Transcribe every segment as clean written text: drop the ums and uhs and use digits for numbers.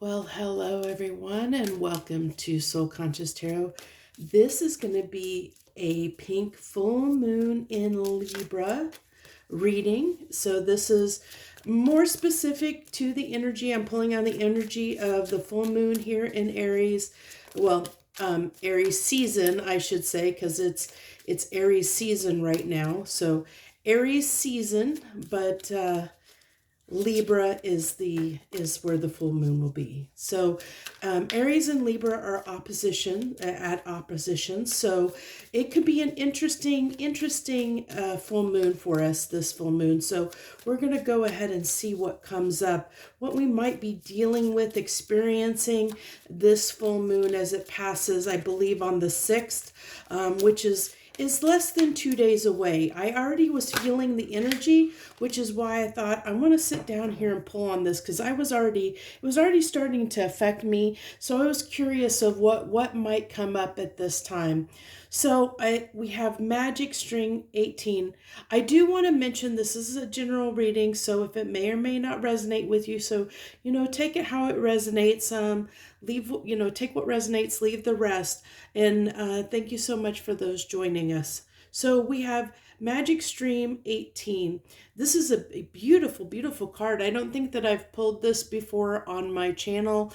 Well, hello everyone, and welcome to Soul Conscious Tarot. This is going to be a pink full moon in Libra reading. So this is more specific to the energy. I'm pulling on the energy of the full moon here in Aries. Well, Aries season, I should say, because it's Aries season right now. So Aries season, but Libra is where the full moon will be. So Aries and Libra are at opposition. So it could be an interesting full moon for us, this full moon. So we're going to go ahead and see what comes up, what we might be dealing with, experiencing this full moon as it passes, I believe on the 6th, which is less than 2 days away. I already was feeling the energy, which is why I thought I want to sit down here and pull on this, because it was already starting to affect me. So I was curious of what might come up at this time. So we have Magic String 18. I do want to mention this is a general reading, so if it may or may not resonate with you, so take it how it resonates. Take what resonates, leave the rest. And thank you so much for those joining us. So we have Magic Stream 18. This is a beautiful, beautiful card. I don't think that I've pulled this before on my channel.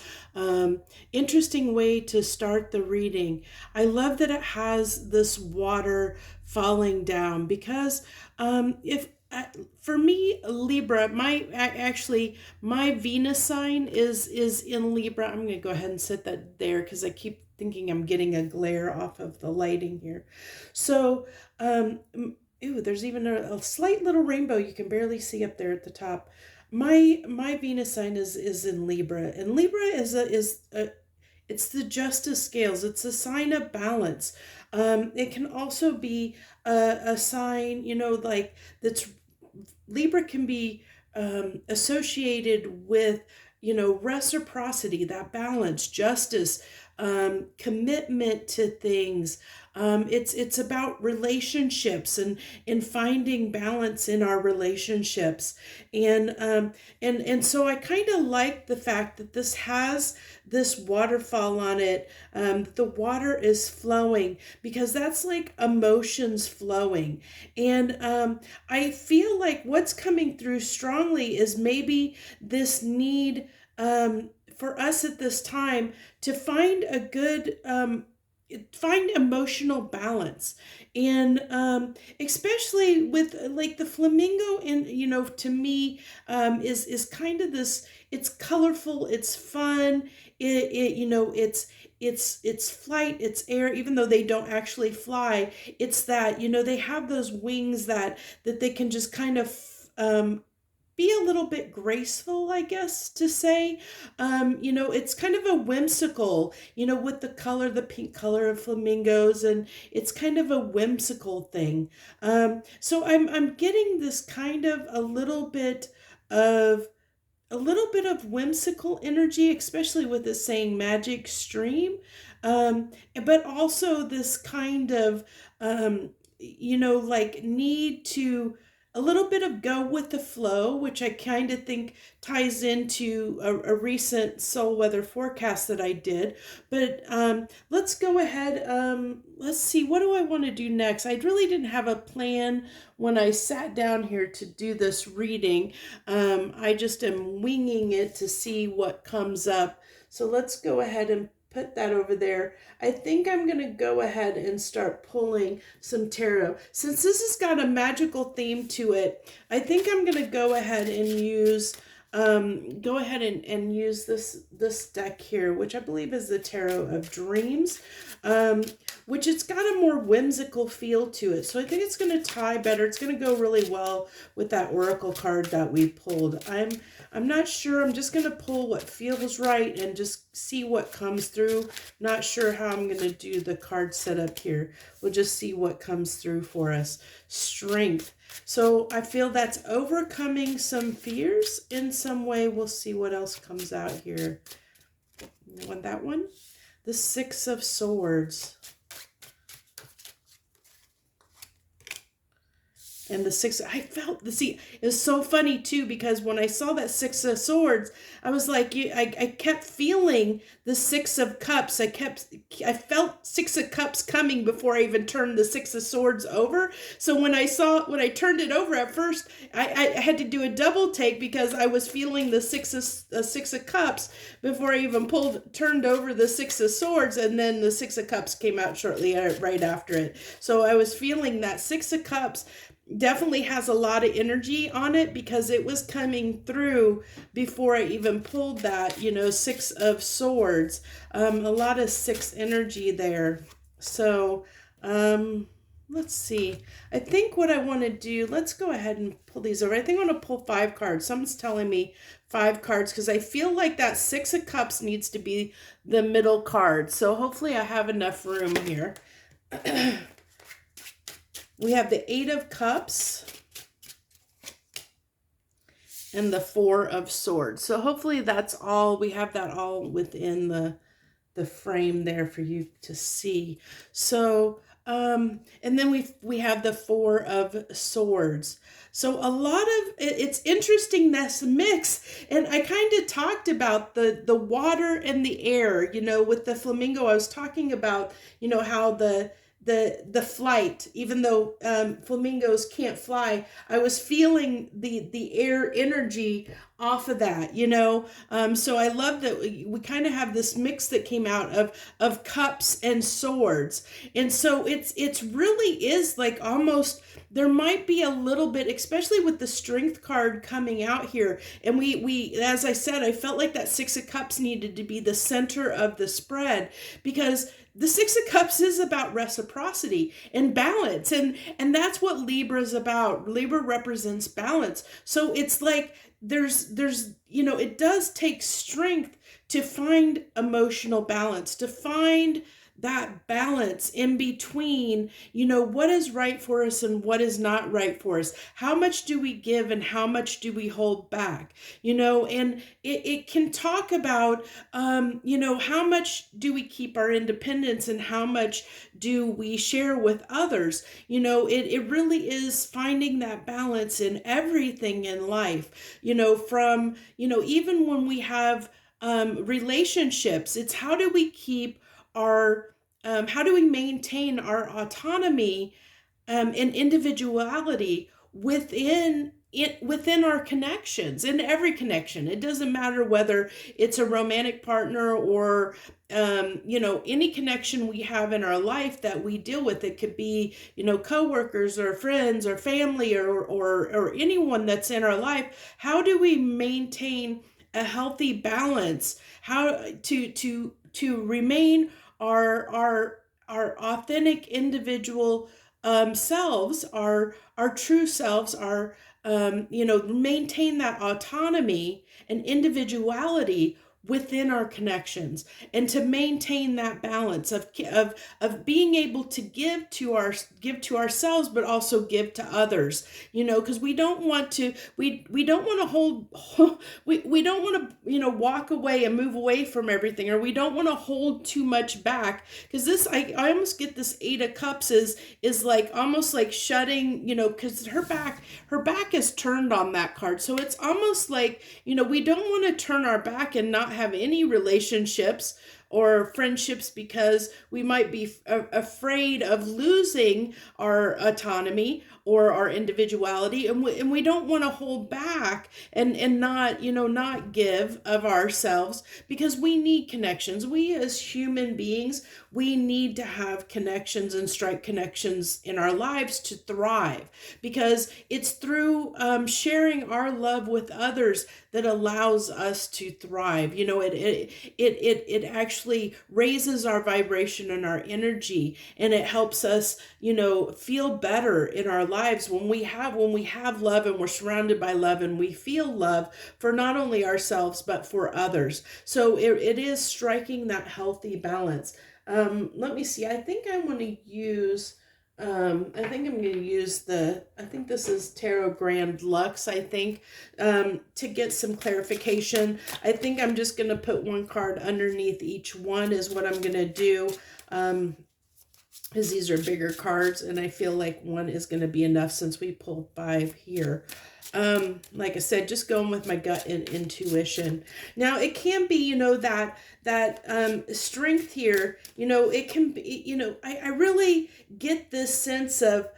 Interesting way to start the reading. I love that it has this water falling down, because for me, Libra, my Venus sign is in Libra. I'm going to go ahead and set that there because I keep thinking I'm getting a glare off of the lighting here. So, there's even a slight little rainbow you can barely see up there at the top. My Venus sign is in Libra, and Libra is it's the justice scales. It's a sign of balance. It can also be a sign, like that's Libra can be associated with, reciprocity, that balance, justice, commitment to things. It's about relationships and finding balance in our relationships. And so I kind of like the fact that this has this waterfall on it. The water is flowing, because that's like emotions flowing. And I feel like what's coming through strongly is maybe this need for us at this time to find a good find emotional balance. And especially with like the flamingo, and to me, is kind of this, it's colorful, it's fun, it's flight, it's air, even though they don't actually fly. It's that, they have those wings that they can just kind of be a little bit graceful, I guess to say. It's kind of a whimsical, with the pink color of flamingos, and it's kind of a whimsical thing. So I'm getting this kind of a little bit of whimsical energy, especially with the saying magic stream, but also this kind of, like need to a little bit of go with the flow, which I kind of think ties into a recent soul weather forecast that I did. But let's go ahead. Let's see, what do I want to do next? I really didn't have a plan when I sat down here to do this reading. I just am winging it to see what comes up. So let's go ahead and put that over there. I think I'm going to go ahead and start pulling some tarot. Since this has got a magical theme to it, I think I'm going to go ahead and use use this deck here, which I believe is the Tarot of Dreams, which it's got a more whimsical feel to it. So I think it's going to tie better. It's going to go really well with that oracle card that we pulled. I'm not sure. I'm just going to pull what feels right and just see what comes through. Not sure how I'm going to do the card setup here. We'll just see what comes through for us. Strength. So I feel that's overcoming some fears in some way. We'll see what else comes out here. You want that one? The Six of Swords. And the six, I felt the see. It was so funny too because when I saw that six of swords, I was like, I kept feeling the six of cups. I felt six of cups coming before I even turned the six of swords over. So when I turned it over at first, I had to do a double take because I was feeling the six of cups before I even turned over the six of swords, and then the six of cups came out shortly right after it. So I was feeling that six of cups definitely has a lot of energy on it because it was coming through before I even pulled that, six of swords. A lot of six energy there. So, let's see. I think what I want to do, let's go ahead and pull these over. I think I want to pull 5 cards. Someone's telling me 5 cards because I feel like that 6 of cups needs to be the middle card. So hopefully I have enough room here. We have the 8 of cups and the 4 of swords. So hopefully that's all. We have that all within the frame there for you to see. So, and then we have the 4 of swords. So a lot of it's interesting, this mix. And I kind of talked about the water and the air, with the flamingo. I was talking about, how the flight, even though flamingos can't fly, I was feeling the air energy off of that, so I love that we kind of have this mix that came out of cups and swords. And so it's really is like almost, there might be a little bit, especially with the strength card coming out here. And we as I said, I felt like that 6 of cups needed to be the center of the spread because the 6 of cups is about reciprocity and balance. And that's what Libra is about. Libra represents balance. So it's like there's it does take strength to find emotional balance, to find that balance in between, what is right for us and what is not right for us. How much do we give and how much do we hold back? And it can talk about, how much do we keep our independence and how much do we share with others? It really is finding that balance in everything in life, from, even when we have relationships, it's how do we keep how do we maintain our autonomy and individuality within our connections, in every connection. It doesn't matter whether it's a romantic partner or any connection we have in our life that we deal with. It could be coworkers or friends or family or anyone that's in our life. How do we maintain a healthy balance? How to remain our authentic individual selves, our true selves, our maintain that autonomy and individuality within our connections, and to maintain that balance of being able to give to ourselves but also give to others, because we don't want to hold we don't want to walk away and move away from everything, or we don't want to hold too much back, because this I almost get this 8 of cups is like almost like shutting, because her back is turned on that card. So it's almost like, we don't want to turn our back and not have any relationships or friendships because we might be afraid of losing our autonomy or our individuality, and we don't want to hold back and not give of ourselves, because we need connections. We as human beings, we need to have connections and strike connections in our lives to thrive, because it's through sharing our love with others that allows us to thrive. It actually raises our vibration and our energy, and it helps us feel better in our lives when we have love and we're surrounded by love and we feel love for not only ourselves but for others. So it is striking that healthy balance. Let me see. I think I'm going to use I think this is Tarot Grand Lux, I think, to get some clarification. I think I'm just going to put one card underneath each one is what I'm going to do. because these are bigger cards, and I feel like one is going to be enough since we pulled 5 here. Like I said, just going with my gut and intuition. Now it can be, that strength here, it can be, I really get this sense of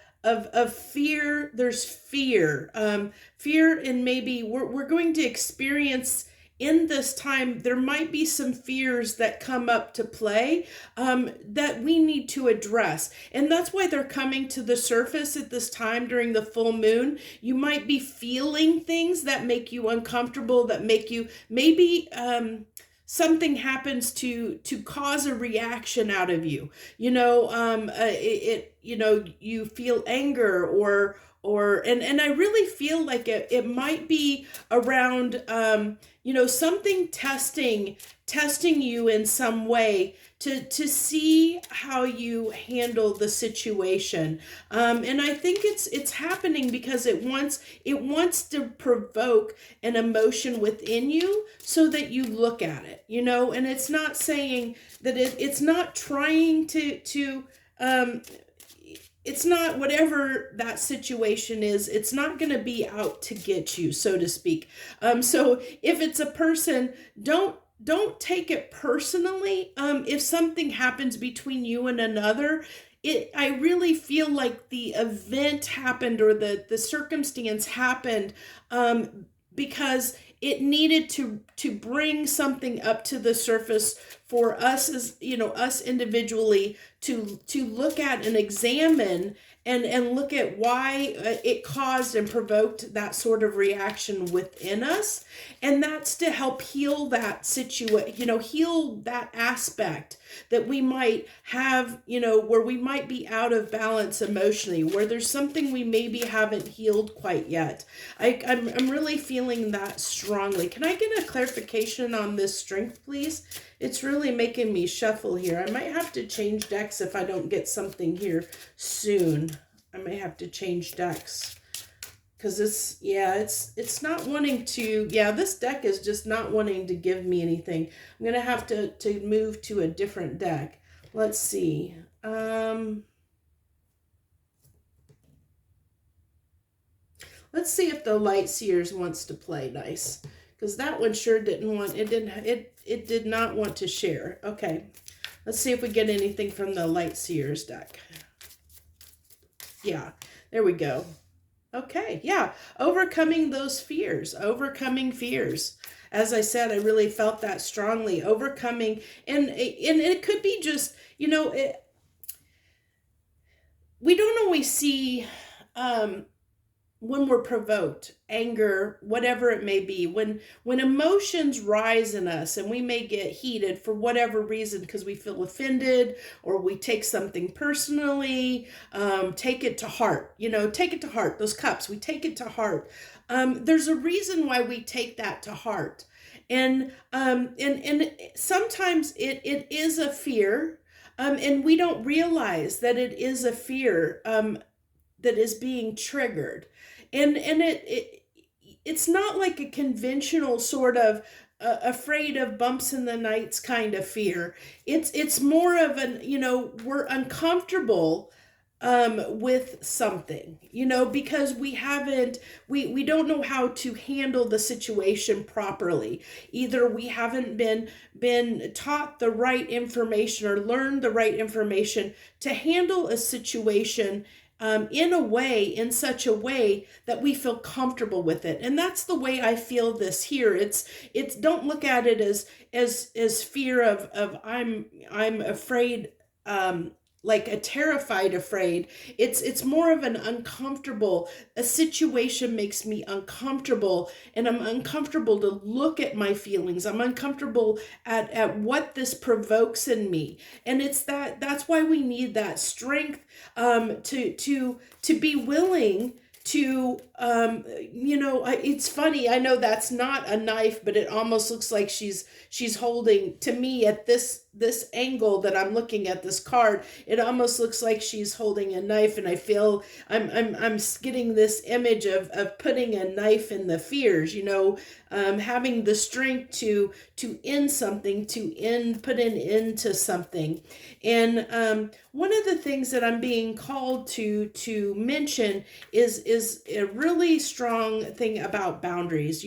fear. There's fear, fear, and maybe we're going to experience in this time, there might be some fears that come up to play, that we need to address. And that's why they're coming to the surface at this time during the full moon. You might be feeling things that make you uncomfortable, that make you maybe, something happens to cause a reaction out of you. You feel anger, and I really feel like it might be around, something testing you in some way to see how you handle the situation. And I think it's happening because it wants to provoke an emotion within you so that you look at it, and it's not saying that it's not trying to it's not, whatever that situation is, it's not going to be out to get you, so to speak. So if it's a person, don't take it personally. If something happens between you and another, I really feel like the event happened, or the circumstance happened, because it needed to bring something up to the surface for us, as us individually, to look at and examine and look at why it caused and provoked that sort of reaction within us. And that's to help heal that situation, heal that aspect that we might have, where we might be out of balance emotionally, where there's something we maybe haven't healed quite yet. I'm really feeling that strongly. Can I get a clarification on this strength, please? It's really making me shuffle here. I might have to change decks if I don't get something here soon. I may have to change decks. Because it's not wanting to, this deck is just not wanting to give me anything. I'm going to have to move to a different deck. Let's see. Let's see if the Light Seers wants to play nice. Because that one sure didn't want, it did not want to share. Okay, let's see if we get anything from the Light Seers deck. Yeah, there we go. Okay, yeah, overcoming those fears, overcoming fears. As I said, I really felt that strongly, overcoming, and it could be just, we don't always see, when we're provoked, anger, whatever it may be, when emotions rise in us and we may get heated for whatever reason because we feel offended or we take something personally, take it to heart, take it to heart. Those cups, we take it to heart. There's a reason why we take that to heart. And sometimes it is a fear, and we don't realize that it is a fear, that is being triggered. And it's not like a conventional sort of afraid of bumps in the nights kind of fear. It's more of an, we're uncomfortable with something, because we don't know how to handle the situation properly. Either we haven't been taught the right information or learned the right information to handle a situation in such a way that we feel comfortable with it. And that's the way I feel this here. It's don't look at it as fear of I'm afraid, like a terrified afraid. It's more of an uncomfortable, a situation makes me uncomfortable, and I'm uncomfortable to look at my feelings. I'm uncomfortable at what this provokes in me. And that's why we need that strength, to be willing to it's funny. I know that's not a knife, but it almost looks like she's holding, to me, at this angle that I'm looking at this card, it almost looks like she's holding a knife, and I feel I'm getting this image of putting a knife in the fears, having the strength to end something, put an end to something. And one of the things that I'm being called to mention is a really strong thing about boundaries.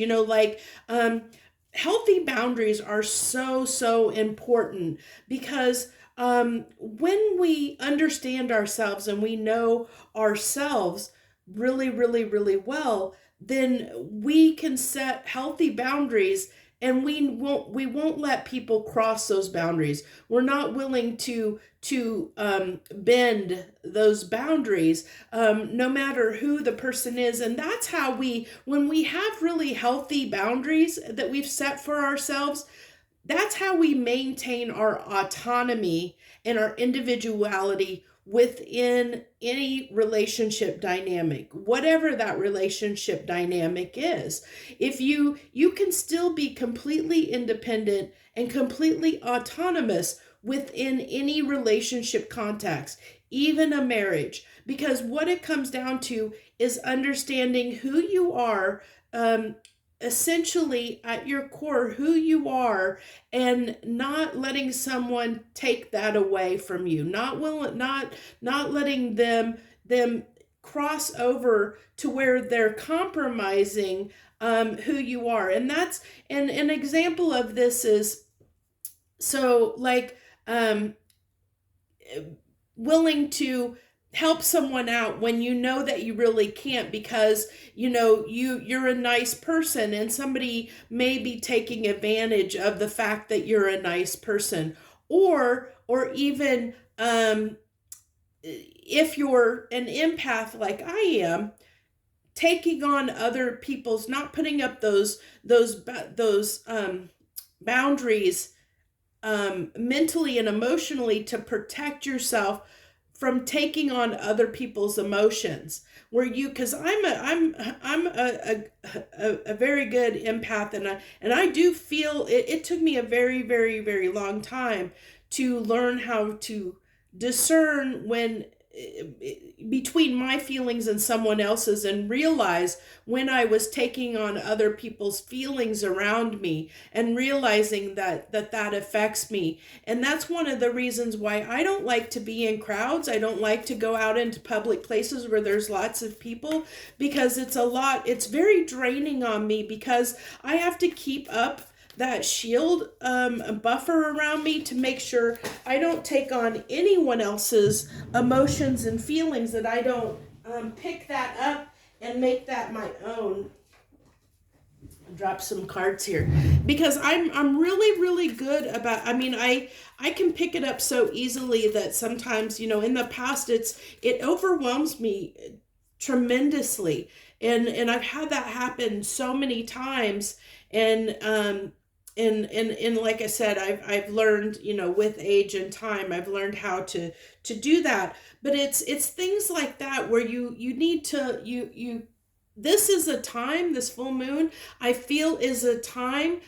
Healthy boundaries are so important, because when we understand ourselves and we know ourselves really, really, really well, then we can set healthy boundaries, and we won't let people cross those boundaries. We're not willing to bend those boundaries, no matter who the person is. And that's how when we have really healthy boundaries that we've set for ourselves, that's how we maintain our autonomy and our individuality within any relationship dynamic, whatever that relationship dynamic is. If you can still be completely independent and completely autonomous within any relationship context, even a marriage, because what it comes down to is understanding who you are, essentially at your core, who you are, and not letting someone take that away from you, not letting them cross over to where they're compromising who you are. And that's and an example of this is, so like, um willing to help someone out when you know that you really can't, because you're a nice person and somebody may be taking advantage of the fact that you're a nice person. Or even, if you're an empath like I am, taking on other people's, not putting up those boundaries, mentally and emotionally, to protect yourself from taking on other people's emotions. Where you, because I'm a very good empath, and I do feel it. It took me a very, very, very long time to learn how to discern when, between my feelings and someone else's, and realize when I was taking on other people's feelings around me, and realizing that affects me. And that's one of the reasons why I don't like to be in crowds. I don't like to go out into public places where there's lots of people, because it's very draining on me, because I have to keep up that shield, buffer around me, to make sure I don't take on anyone else's emotions and feelings, that I don't pick that up and make that my own. Drop some cards here, because I'm really, really good about, I can pick it up so easily that sometimes, in the past, it overwhelms me tremendously, and I've had that happen so many times. And like I said, I've learned, with age and time, I've learned how to do that. But it's things like that where you need to, this is a time, this full moon, I feel, is a time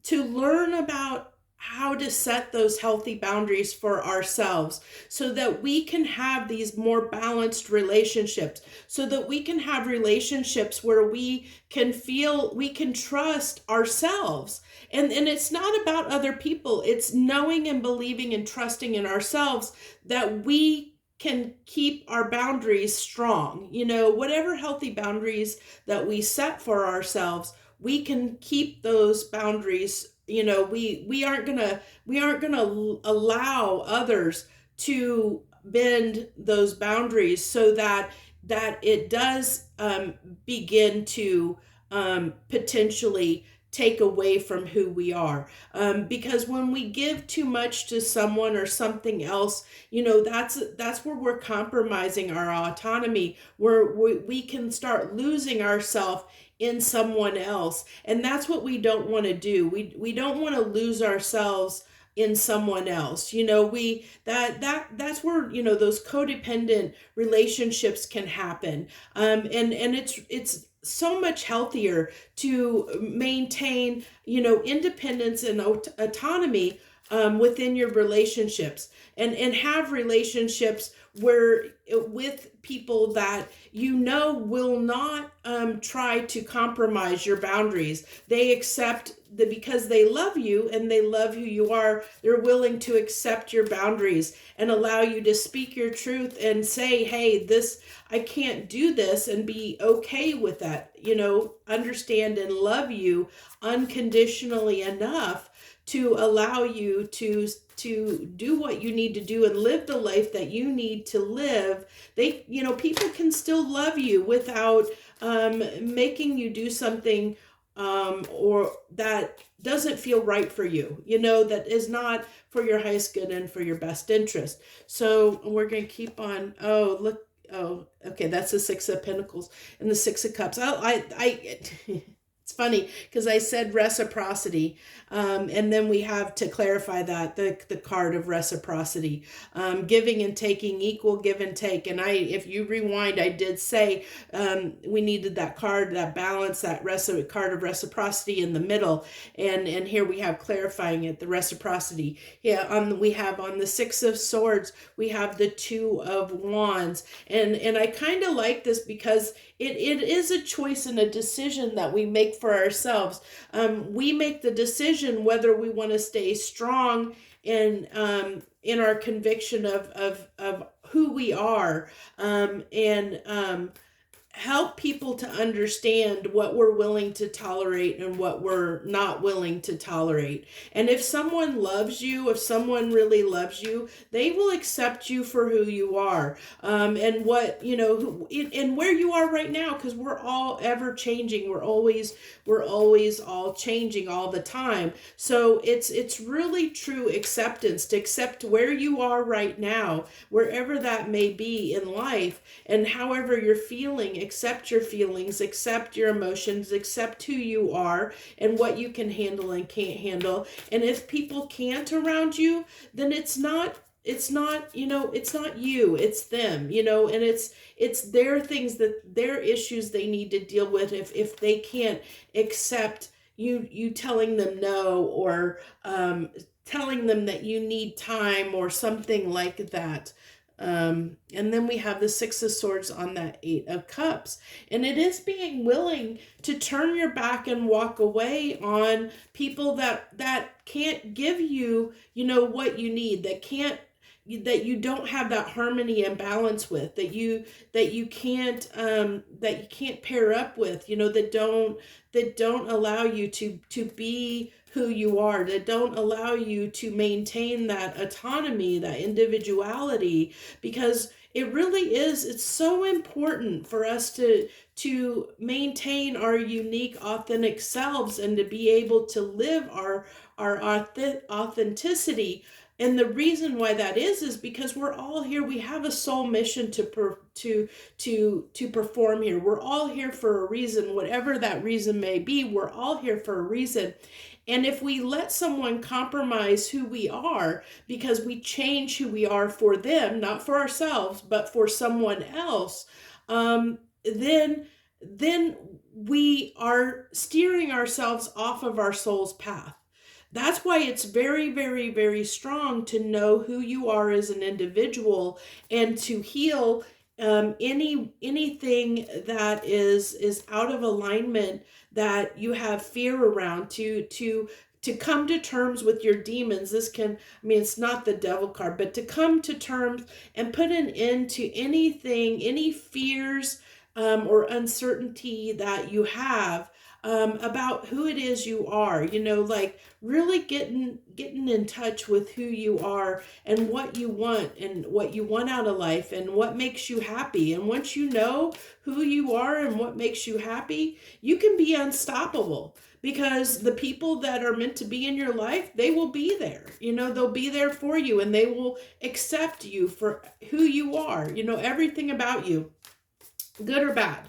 to learn about how to set those healthy boundaries for ourselves, so that we can have these more balanced relationships, so that we can have relationships where we can feel we can trust ourselves. And it's not about other people. It's knowing and believing and trusting in ourselves that we can keep our boundaries strong. Whatever healthy boundaries that we set for ourselves, we can keep those boundaries. We aren't gonna allow others to bend those boundaries, so that it does begin to potentially take away from who we are. Because when we give too much to someone or something else, that's where we're compromising our autonomy, where we can start losing ourselves in someone else. And that's what we don't want to do. We don't want to lose ourselves in someone else. That's where, those codependent relationships can happen. And it's so much healthier to maintain, independence and autonomy within your relationships, and have relationships where with people that will not try to compromise your boundaries. They accept that because they love you and they love who you are, they're willing to accept your boundaries and allow you to speak your truth and say, hey, I can't do this, and be okay with that. Understand and love you unconditionally enough to allow you to do what you need to do and live the life that you need to live. People can still love you without making you do something or that doesn't feel right for you, that is not for your highest good and for your best interest. So we're going to keep on. Oh, look. Oh, okay. That's the Six of Pentacles and the Six of Cups. It's funny because I said reciprocity, and then we have, to clarify that, the card of reciprocity, giving and taking, equal give and take. And if you rewind, I did say we needed that card, that balance, that card of reciprocity in the middle, and here we have clarifying it, the reciprocity. Yeah, we have on the Six of Swords, we have the Two of Wands, and I kind of like this because it is a choice and a decision that we make for ourselves. We make the decision whether we want to stay strong in our conviction of who we are, and help people to understand what we're willing to tolerate and what we're not willing to tolerate. And if someone loves you, if someone really loves you, they will accept you for who you are, and what, and where you are right now, because we're all ever changing. We're always all changing all the time. So it's really true acceptance, to accept where you are right now, wherever that may be in life, and however you're feeling. Accept your feelings, accept your emotions, accept who you are and what you can handle and can't handle. And if people can't around you, then it's not you, it's them, and it's their things, that their issues they need to deal with if they can't accept you telling them no, or telling them that you need time or something like that. And then we have the Six of Swords on that Eight of Cups. And it is being willing to turn your back and walk away on people that can't give you, what you need, that you don't have that harmony and balance with, that you can't pair up with, that don't allow you to be who you are, that don't allow you to maintain that autonomy, that individuality, because it really is, it's so important for us to maintain our unique, authentic selves, and to be able to live our authenticity. And the reason why that is because we're all here. We have a soul mission to perform here. We're all here for a reason, whatever that reason may be. We're all here for a reason. And if we let someone compromise who we are because we change who we are for them, not for ourselves, but for someone else, then we are steering ourselves off of our soul's path. That's why it's very, very, very strong to know who you are as an individual, and to heal anything that is out of alignment, that you have fear around, to come to terms with your demons. It's not the devil card, but to come to terms and put an end to any fears or uncertainty that you have about who it is you are, like really getting in touch with who you are and what you want out of life and what makes you happy. And once you know who you are and what makes you happy, you can be unstoppable, because the people that are meant to be in your life, they will be there. They'll be there for you, and they will accept you for who you are, everything about you, good or bad,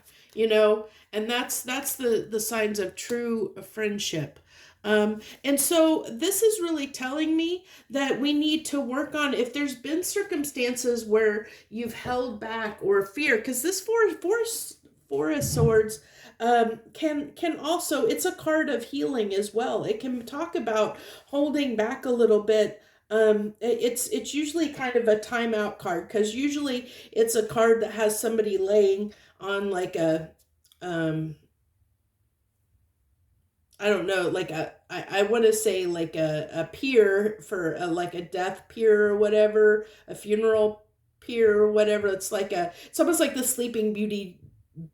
and that's the signs of true friendship. And so this is really telling me that we need to work on, if there's been circumstances where you've held back or fear, because this four of swords can also, it's a card of healing as well. It can talk about holding back a little bit. It's usually kind of a timeout card, because usually it's a card that has somebody laying on like a I don't know, like I want to say like a pier for like a death pier or whatever, a funeral pier or whatever. It's almost like the Sleeping Beauty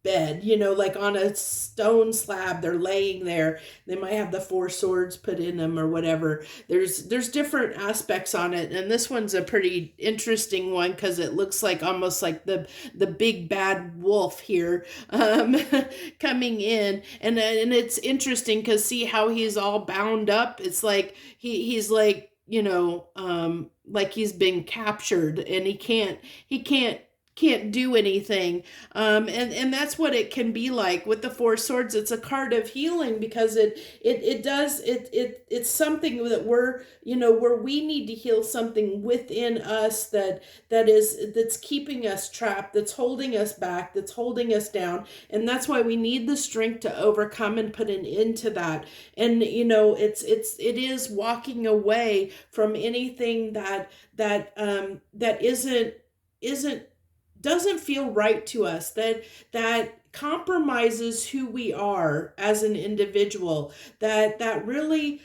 bed, like on a stone slab. They're laying there. They might have the four swords put in them or whatever. There's different aspects on it, and this one's a pretty interesting one because it looks like almost like the big bad wolf here, coming in, and it's interesting because see how he's all bound up. It's like he's like, like he's been captured, and he can't do anything. And that's what it can be like with the four swords. It's a card of healing because it's something that where we need to heal something within us that's keeping us trapped, that's holding us back, that's holding us down. And that's why we need the strength to overcome and put an end to that. And it is walking away from anything that isn't doesn't feel right to us, that compromises who we are as an individual, that really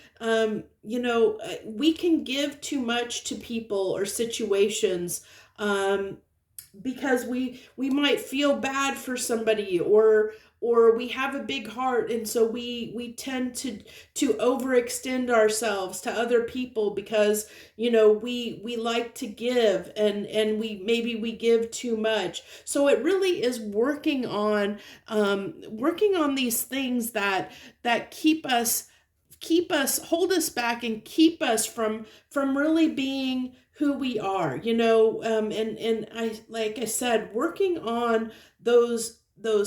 we can give too much to people or situations, because we might feel bad for somebody, or we have a big heart, and so we tend to overextend ourselves to other people because we like to give, and we give too much. So it really is working on these things that hold us back and keep us from really being who we are, and I, like I said, working on those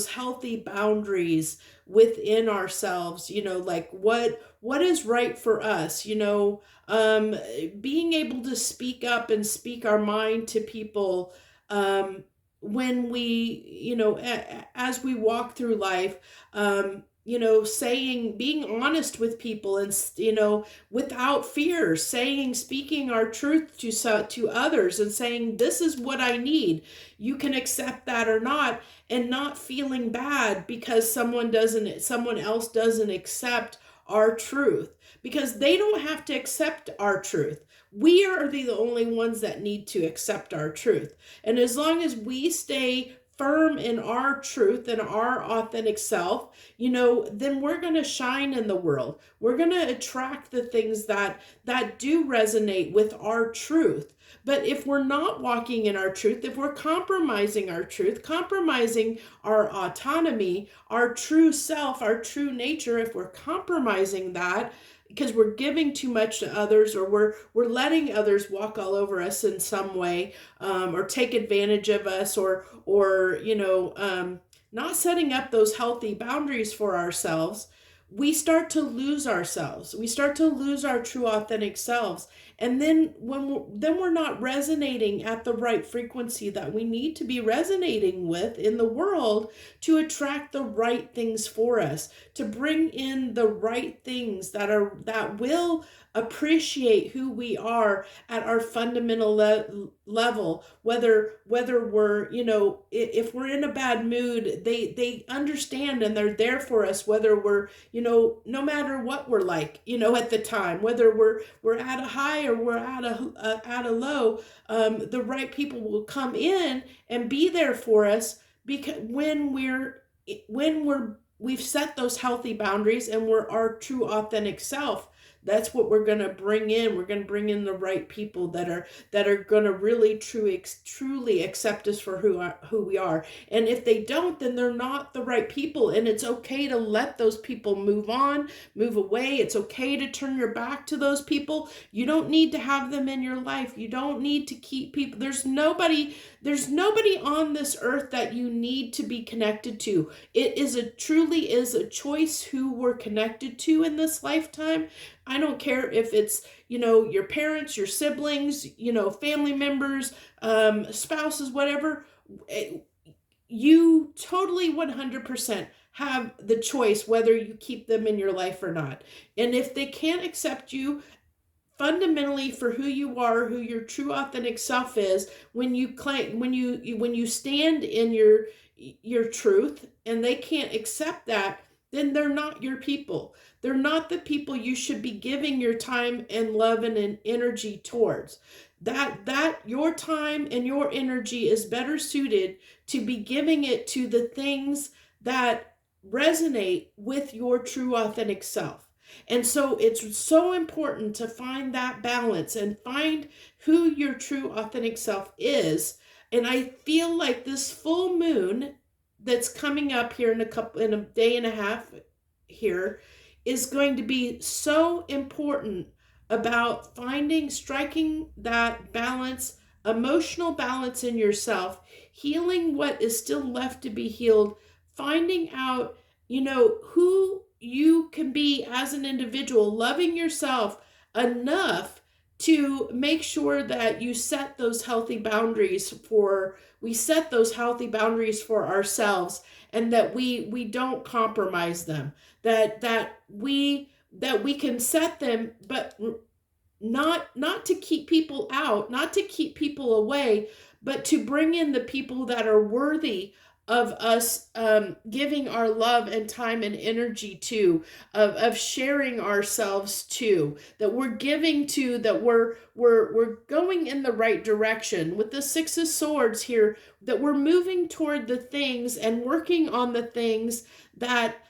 healthy boundaries within ourselves, like what is right for us, being able to speak up and speak our mind to people, when we, as we walk through life, being honest with people, and without fear, speaking our truth to others, and saying, this is what I need, you can accept that or not, and not feeling bad because someone else doesn't accept our truth, because they don't have to accept our truth. We are the only ones that need to accept our truth. And as long as we stay firm in our truth and our authentic self, then we're going to shine in the world. We're going to attract the things that do resonate with our truth. But if we're not walking in our truth, if we're compromising our truth, compromising our autonomy, our true self, our true nature, if we're compromising that because we're giving too much to others, or we're letting others walk all over us in some way, or take advantage of us, or not setting up those healthy boundaries for ourselves, we start to lose ourselves. We start to lose our true authentic selves. And then we're not resonating at the right frequency that we need to be resonating with in the world to attract the right things for us, to bring in the right things that will appreciate who we are at our fundamental level, whether we're, if we're in a bad mood, they understand and they're there for us, whether we're, no matter what we're like, at the time, whether we're at a high or we're at a low, the right people will come in and be there for us, because when we've set those healthy boundaries and we're our true authentic self, That's what we're going to bring in. We're going to bring in the right people that are going to really truly accept us for who we are. And if they don't, then they're not the right people. And it's okay to let those people move on, move away. It's okay to turn your back to those people. You don't need to have them in your life. You don't need to keep people. There's nobody on this earth that you need to be connected to. It truly is a choice who we're connected to in this lifetime. I don't care if it's, your parents, your siblings, family members, spouses, whatever. You totally 100% have the choice whether you keep them in your life or not. And if they can't accept you fundamentally for who you are, who your true authentic self is, when you stand in your truth and they can't accept that, then they're not your people. They're not the people you should be giving your time and love and energy towards. That your time and your energy is better suited to be giving it to the things that resonate with your true authentic self. And so it's so important to find that balance and find who your true authentic self is. And I feel like this full moon that's coming up here in a day and a half here is going to be so important about striking that balance, emotional balance in yourself, healing what is still left to be healed, finding out, who you can be as an individual, loving yourself enough to make sure that you set those healthy boundaries we set those healthy boundaries for ourselves, and that we don't compromise them, that we can set them, but not to keep people out, not to keep people away, but to bring in the people that are worthy of us giving our love and time and energy to, of sharing ourselves to, that we're giving to, that we're going in the right direction with the Six of Swords here, that we're moving toward the things and working on the things that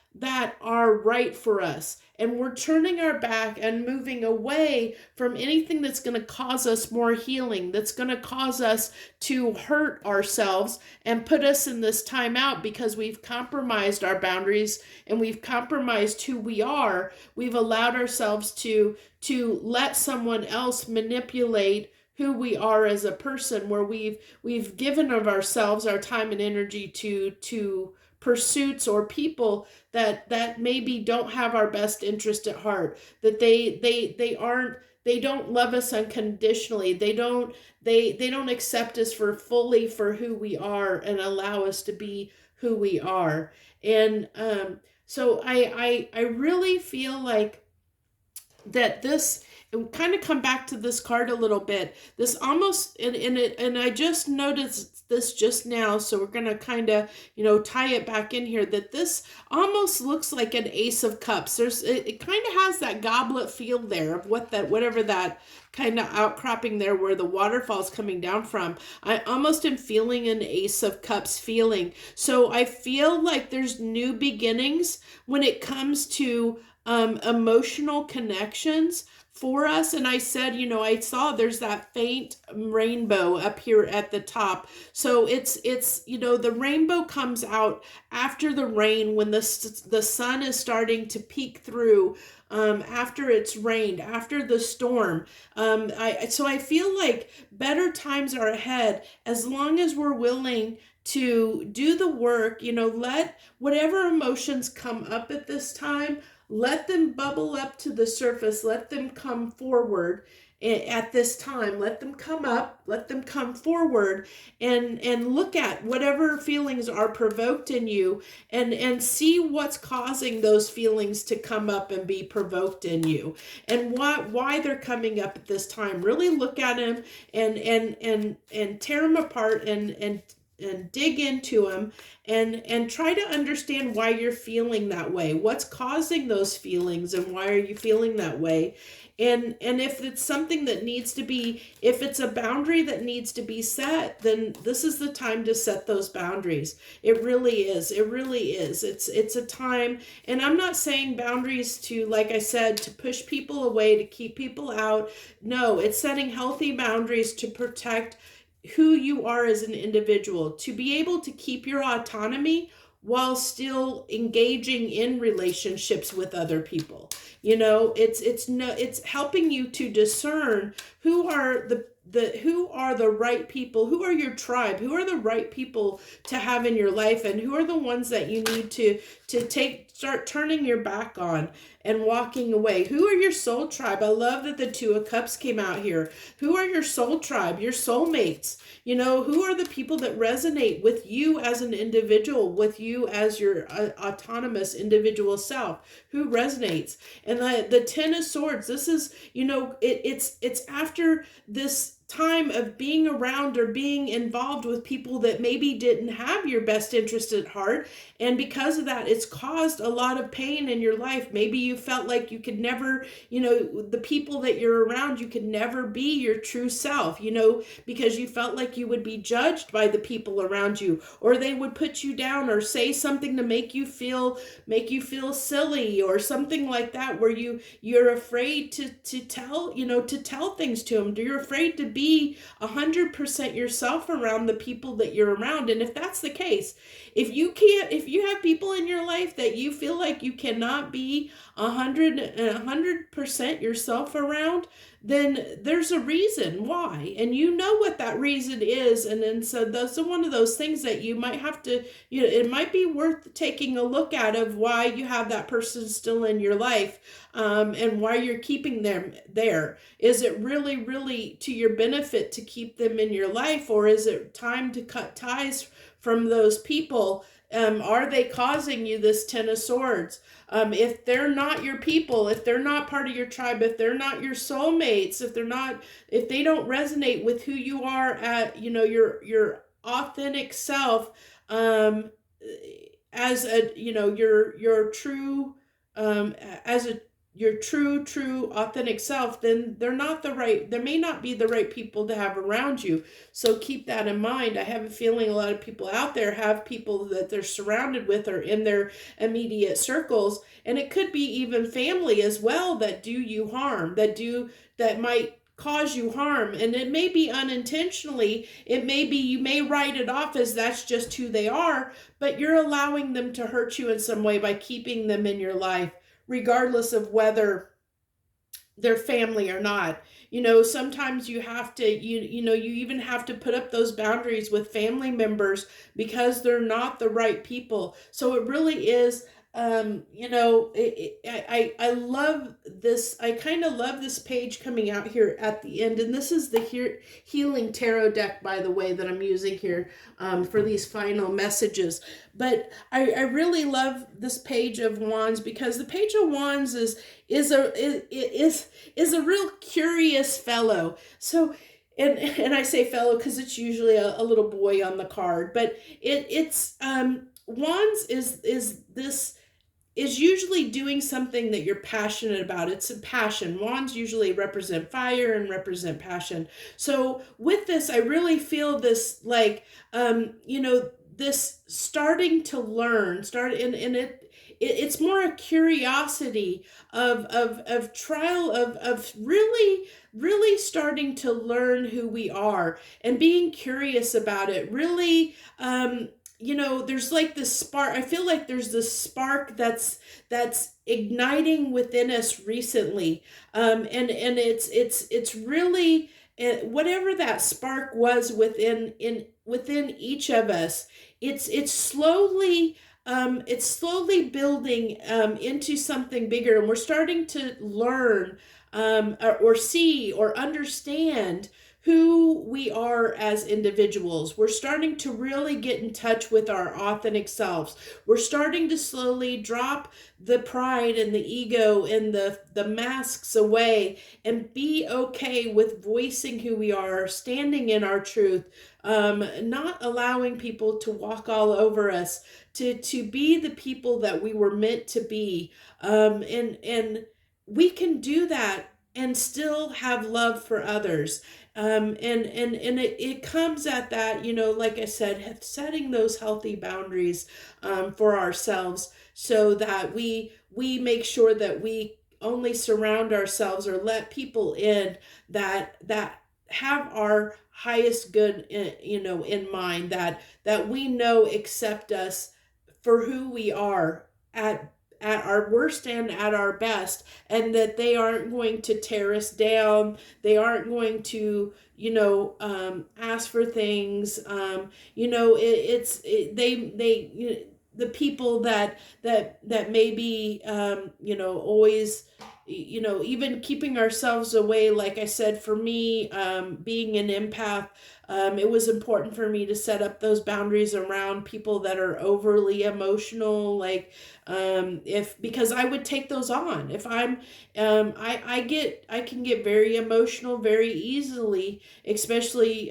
are right for us. And we're turning our back and moving away from anything that's going to cause us more healing, that's going to cause us to hurt ourselves and put us in this timeout because we've compromised our boundaries and we've compromised who we are. We've allowed ourselves to let someone else manipulate who we are as a person, where we've given of ourselves, our time and energy to pursuits or people that maybe don't have our best interest at heart, that they don't love us unconditionally. They don't accept us fully for who we are and allow us to be who we are. And so I really feel like that this, and kind of come back to this card a little bit, this almost, and I just noticed this just now, so we're going to kind of, tie it back in here, that this almost looks like an Ace of Cups. It kind of has that goblet feel there of whatever that kind of outcropping there where the waterfall's coming down from. I almost am feeling an Ace of Cups feeling. So I feel like there's new beginnings when it comes to emotional connections for us. And I said, I saw there's that faint rainbow up here at the top. So it's the rainbow comes out after the rain, when the sun is starting to peek through, after it's rained, after the storm. So I feel like better times are ahead as long as we're willing to do the work, let whatever emotions come up at this time, let them bubble up to the surface. Let them come forward at this time. Let them come up. Let them come forward and look at whatever feelings are provoked in you and see what's causing those feelings to come up and be provoked in you, and why they're coming up at this time. Really look at them and tear them apart and and dig into them and try to understand why you're feeling that way. What's causing those feelings and why are you feeling that way? And if it's something that needs to be, if it's a boundary that needs to be set, then this is the time to set those boundaries. It really is. It really is. It's a time, and I'm not saying boundaries to, like I said, to push people away, to keep people out. No, it's setting healthy boundaries to protect who you are as an individual, to be able to keep your autonomy while still engaging in relationships with other people. It's helping you to discern who are who are the right people, who are your tribe, who are the right people to have in your life, and who are the ones that you need to start turning your back on and walking away. Who are your soul tribe? I love that the Two of Cups came out here. Who are your soul tribe, your soulmates? Who are the people that resonate with you as an individual, with you as your autonomous individual self? Who resonates? And the Ten of Swords, this is, it's after this time of being around or being involved with people that maybe didn't have your best interest at heart, and because of that it's caused a lot of pain in your life. Maybe you felt like you could never, the people that you're around, you could never be your true self, because you felt like you would be judged by the people around you, or they would put you down or say something to make you feel silly or something like that, where you're afraid to tell things to them. You're afraid to be 100% yourself around the people that you're around. And if that's the case, if you have people in your life that you feel like you cannot be 100% yourself around, then there's a reason why, and you know what that reason is. And then so that's one of those things that you might have to, it might be worth taking a look at, of why you have that person still in your life, and why you're keeping them there. Is it really, really to your benefit to keep them in your life, or is it time to cut ties from those people? Are they causing you this Ten of Swords? If they're not your people, if they're not part of your tribe, if they're not your soulmates, if they don't resonate with who you are at, your authentic self, as a, your true, as a your true authentic self, then they may not be the right people to have around you. So keep that in mind. I have a feeling a lot of people out there have people that they're surrounded with or in their immediate circles, and it could be even family as well, that do you harm, that might cause you harm. And it may be unintentionally, it may be, you may write it off as that's just who they are, but you're allowing them to hurt you in some way by keeping them in your life, regardless of whether they're family or not. Sometimes you have to, you even have to put up those boundaries with family members because they're not the right people. So it really is, I love this. I kind of love this page coming out here at the end. And this is the Healing Tarot deck, by the way, that I'm using here for these final messages. But I really love this Page of Wands, because the Page of Wands is a real curious fellow. So, and I say fellow because it's usually a little boy on the card, but it's Wands is usually doing something that you're passionate about. It's a passion. Wands usually represent fire and represent passion. So with this, I really feel this like, this starting to learn, it's more a curiosity of trial, of really, really starting to learn who we are and being curious about it. Really, there's like this spark. I feel like there's this spark that's igniting within us recently. And it's really, whatever that spark was within each of us, it's slowly building into something bigger, and we're starting to learn or see or understand who we are as individuals. We're starting to really get in touch with our authentic selves. We're starting to slowly drop the pride and the ego and the masks away and be okay with voicing who we are, standing in our truth, not allowing people to walk all over us, to be the people that we were meant to be. And we can do that and still have love for others. And it comes at that, like I said, setting those healthy boundaries for ourselves, so that we make sure that we only surround ourselves or let people in that have our highest good in mind, that we know accept us for who we are at our worst and at our best, and that they aren't going to tear us down. They aren't going to ask for things. The people that maybe always, even keeping ourselves away. Like I said, for me, being an empath, it was important for me to set up those boundaries around people that are overly emotional, like if because I would take those on. If I'm I can get very emotional very easily, especially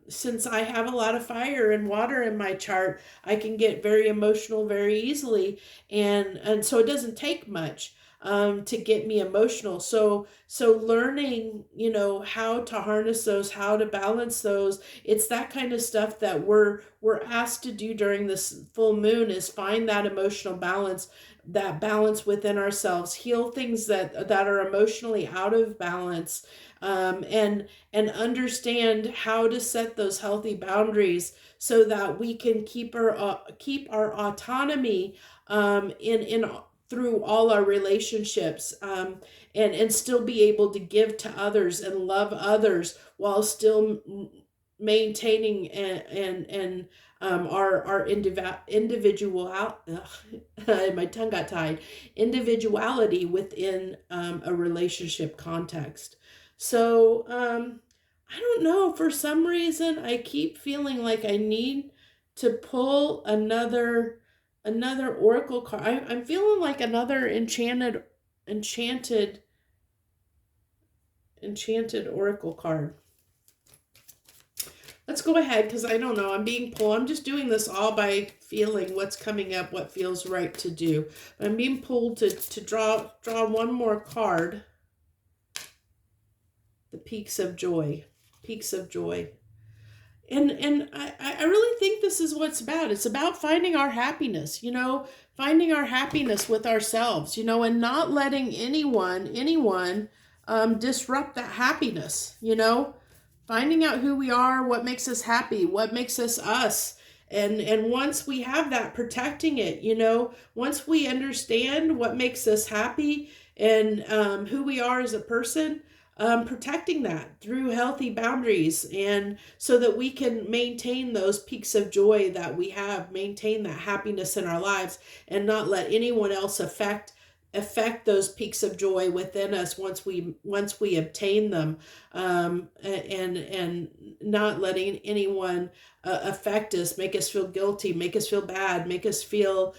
since I have a lot of fire and water in my chart. I can get very emotional very easily, and so it doesn't take much to get me emotional. So learning, how to harness those, how to balance those, it's that kind of stuff that we're asked to do during this full moon, is find that emotional balance, that balance within ourselves, heal things that are emotionally out of balance, and understand how to set those healthy boundaries so that we can keep our autonomy in through all our relationships, and still be able to give to others and love others while still maintaining and our individual my tongue got tied, individuality within a relationship context. So I don't know, for some reason I keep feeling like I need to pull another oracle card. I'm feeling like another enchanted enchanted oracle card. Let's go ahead, because I don't know. I'm being pulled. I'm just doing this all by feeling what's coming up, what feels right to do. But I'm being pulled to draw one more card. The Peaks of Joy. Peaks of Joy. And I really think this is what's about. It's about finding our happiness, finding our happiness with ourselves, and not letting anyone disrupt that happiness, finding out who we are, what makes us happy, what makes us us. And once we have that, protecting it, once we understand what makes us happy and who we are as a person, protecting that through healthy boundaries, and so that we can maintain those peaks of joy that we have, maintain that happiness in our lives, and not let anyone else affect those peaks of joy within us once we obtain them, and not letting anyone affect us, make us feel guilty, make us feel bad, make us feel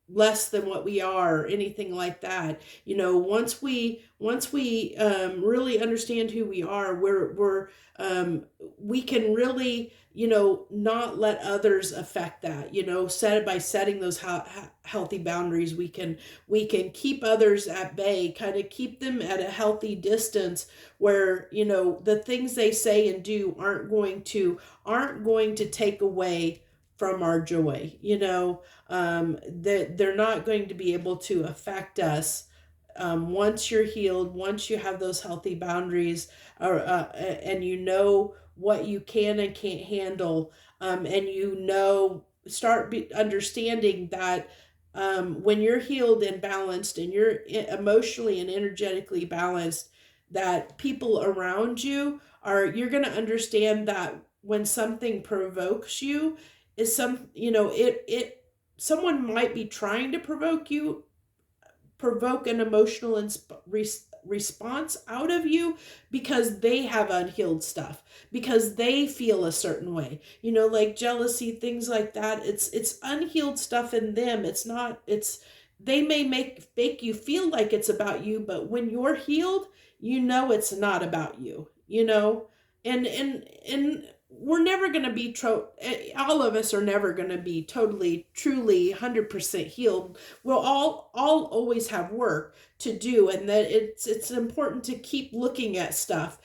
less than what we are, or anything like that. Once we really understand who we are, we can really not let others affect that. By setting those healthy boundaries, we can keep others at bay, kind of keep them at a healthy distance, where the things they say and do aren't going to take away from our joy. That they're not going to be able to affect us. Once you're healed, once you have those healthy boundaries, and what you can and can't handle, and start understanding that when you're healed and balanced, and you're emotionally and energetically balanced, that people around you're going to understand that when something provokes you, is someone might be trying to provoke an emotional response out of you because they have unhealed stuff, because they feel a certain way, like jealousy, things like that. It's unhealed stuff in them. It's not, they may make you feel like it's about you, but when you're healed, it's not about you, and we're never going to be all of us are never going to be totally truly 100% healed. We'll all always have work to do, and that it's important to keep looking at stuff,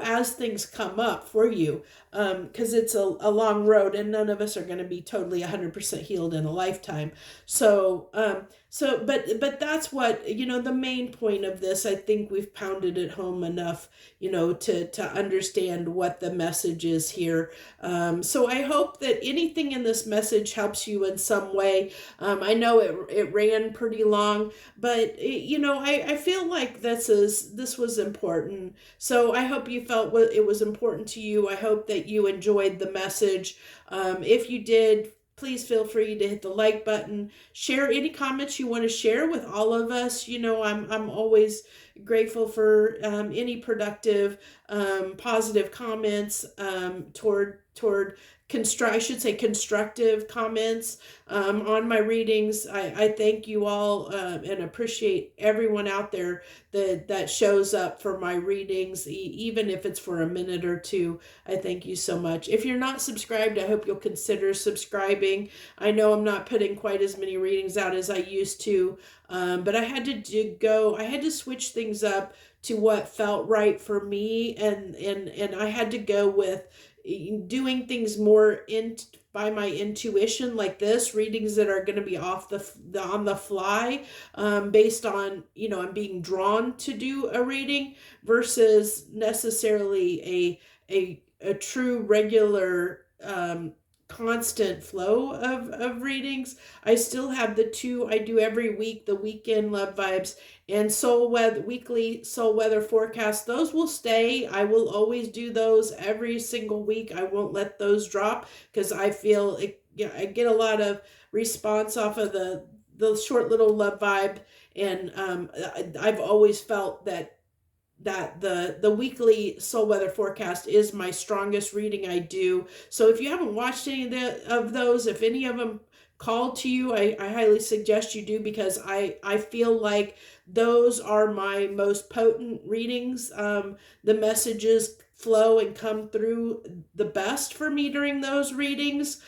as things come up for you, because it's a long road, and none of us are going to be totally 100% healed in a lifetime. But that's what, the main point of this. I think we've pounded it home enough, to understand what the message is here. So I hope that anything in this message helps you in some way. I know it ran pretty long, but I feel like this was important. So I hope you felt it was important to you. I hope that you enjoyed the message. If you did, please feel free to hit the like button. Share any comments you want to share with all of us. I'm always grateful for any productive, positive comments toward constructive comments on my readings. I thank you all and appreciate everyone out there that shows up for my readings, even if it's for a minute or two. I thank you so much. If you're not subscribed, I hope you'll consider subscribing. I know I'm not putting quite as many readings out as I used to, but I had to switch things up to what felt right for me, and I had to go with doing things more by my intuition, like this, readings that are going to be on the fly, based on, I'm being drawn to do a reading versus necessarily a true regular, constant flow of readings. I still have the two I do every week, the weekend love vibes and weekly soul weather forecast. Those will stay. I will always do those every single week. I won't let those drop because I feel I get a lot of response off of the short little love vibe, and I've always felt that the weekly soul weather forecast is my strongest reading I do. So if you haven't watched any of those, if any of them called to you, I highly suggest you do, because I feel like those are my most potent readings. The messages flow and come through the best for me during those readings,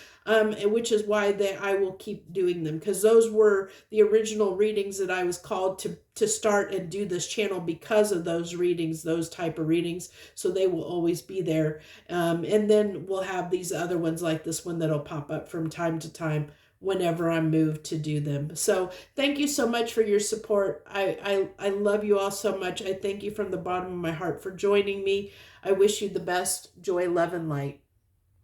which is why I will keep doing them, because those were the original readings that I was called to start and do this channel because of those readings, those type of readings. So they will always be there. And then we'll have these other ones like this one that'll pop up from time to time whenever I'm moved to do them. So thank you so much for your support. I love you all so much. I thank you from the bottom of my heart for joining me. I wish you the best joy, love, and light.